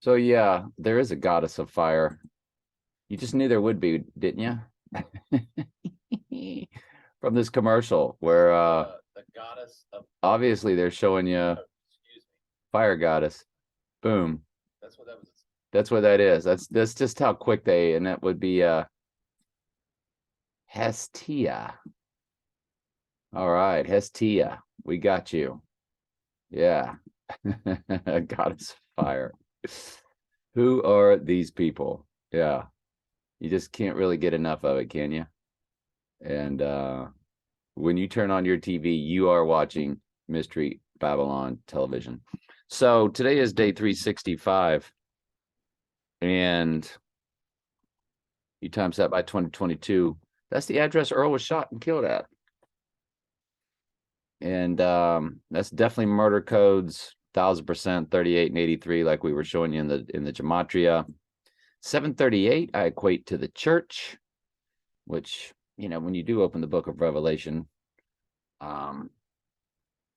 So yeah, there is a goddess of fire. You just knew there would be, didn't you? From this commercial where The goddess of obviously they're showing you excuse me. fire goddess. Boom. That's what that was. That's what that is. That's just how quick they, and that would be Hestia. All right, Hestia. We got you. Yeah. Goddess of fire. Who are these people? Yeah. You just can't really get enough of it, can you? And when you turn on your TV, you are watching Mystery Babylon television. So today is day 365, and you times that by 2022. That's the address Earl was shot and killed at. And that's definitely murder codes, 1000%, 38 and 83, like we were showing you in the gematria. 738, I equate to the church, which, when you do open the book of Revelation,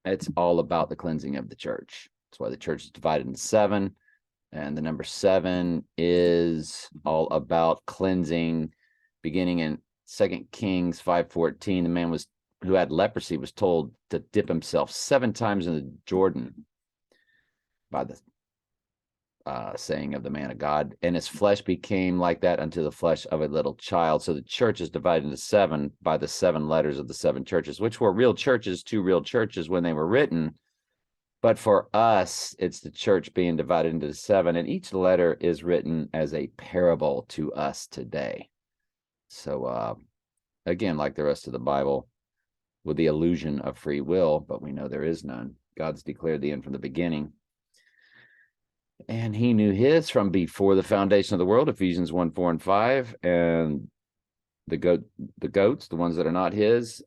it's all about the cleansing of the church. That's why the church is divided into seven. And the number 7 is all about cleansing, beginning in 2 Kings 5:14. The man who had leprosy was told to dip himself 7 times in the Jordan by the saying of the man of God, and his flesh became like that unto the flesh of a little child. So the church is divided into 7 by the 7 letters of the 7 churches, which were real churches, 2 real churches when they were written. But for us, it's the church being divided into 7, and each letter is written as a parable to us today. So again, like the rest of the Bible, with the illusion of free will, but we know there is none. God's declared the end from the beginning. And he knew his from before the foundation of the world, Ephesians 1:4-5. And the goats, the ones that are not his,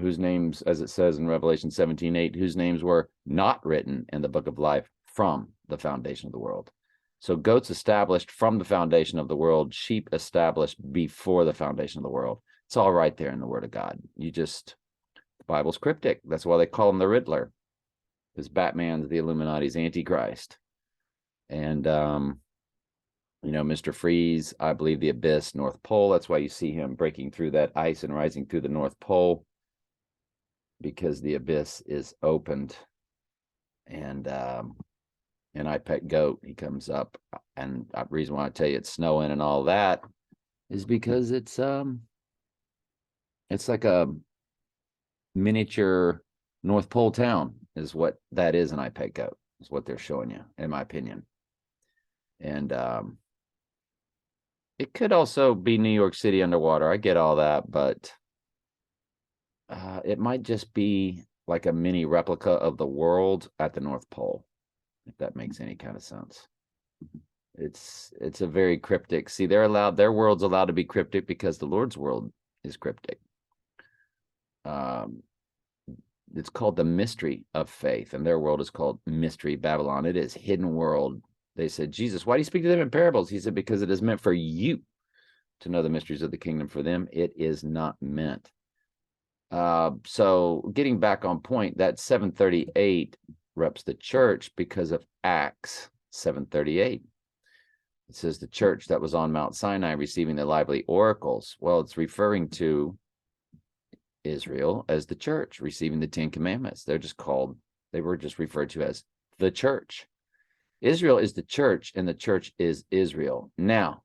whose names, as it says in Revelation 17:8, whose names were not written in the book of life from the foundation of the world. So goats established from the foundation of the world, sheep established before the foundation of the world. It's all right there in the Word of God. The Bible's cryptic. That's why they call him the Riddler. Because Batman's the Illuminati's Antichrist. And, Mr. Freeze, I believe the Abyss, North Pole. That's why you see him breaking through that ice and rising through the North Pole, because the abyss is opened. And I Pet Goat, he comes up. And the reason why I tell you it's snowing and all that is because it's like a miniature North Pole town is what that is. And I Pet Goat is what they're showing you, in my opinion. And it could also be New York City underwater. I get all that, but it might just be like a mini replica of the world at the North Pole, if that makes any kind of sense. It's a very cryptic. See, their world's allowed to be cryptic because the Lord's world is cryptic. It's called the mystery of faith, and their world is called Mystery Babylon. It is hidden world. They said, Jesus, why do you speak to them in parables? He said, because it is meant for you to know the mysteries of the kingdom. For them, it is not meant. So getting back on point, that 738 reps the church because of Acts 7:38. It says the church that was on Mount Sinai receiving the lively oracles. Well, it's referring to Israel as the church receiving the 10 commandments. They were just referred to as the church. Israel is the church, and the church is Israel. Now,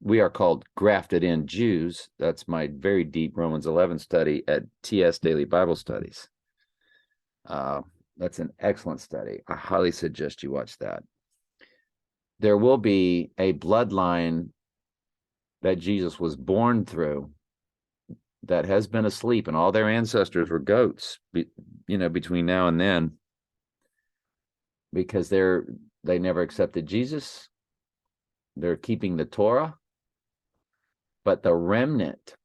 we are called grafted in Jews. That's my very deep Romans 11 study at TS Daily Bible Studies. That's an excellent study. I highly suggest you watch that. There will be a bloodline that Jesus was born through that has been asleep, and all their ancestors were goats, between now and then, because they never accepted Jesus. They're keeping the Torah. But the remnant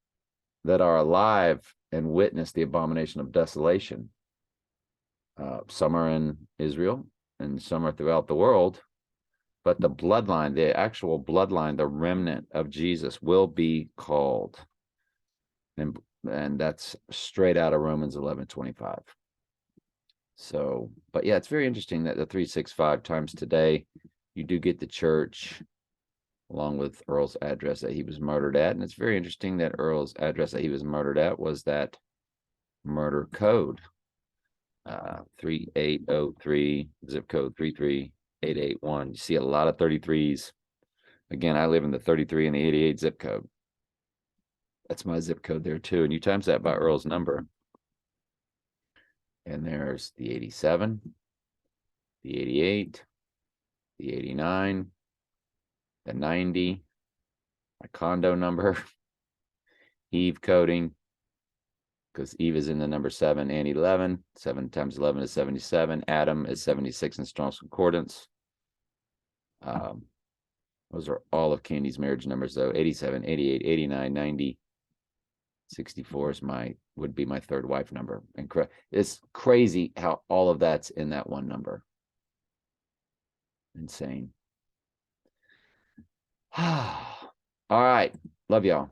that are alive and witness the abomination of desolation, some are in Israel and some are throughout the world. But the bloodline, the actual bloodline, the remnant of Jesus will be called. And that's straight out of Romans 11:25. So, but yeah, it's very interesting that the 365 times today, you do get the church along with Earl's address that he was murdered at. And it's very interesting that Earl's address that he was murdered at was that murder code. 3803, zip code 33881. You see a lot of 33s. Again, I live in the 33 and the 88 zip code. That's my zip code there too. And you times that by Earl's number. And there's the 87, the 88, the 89, the 90, my condo number, Eve coding, because Eve is in the number 7 and 11. 7 times 11 is 77. Adam is 76 in Strong's Concordance. Those are all of Candy's marriage numbers, though. 87, 88, 89, 90, 64 is would be my third wife number. And it's crazy how all of that's in that one number. Insane. All right. Love y'all.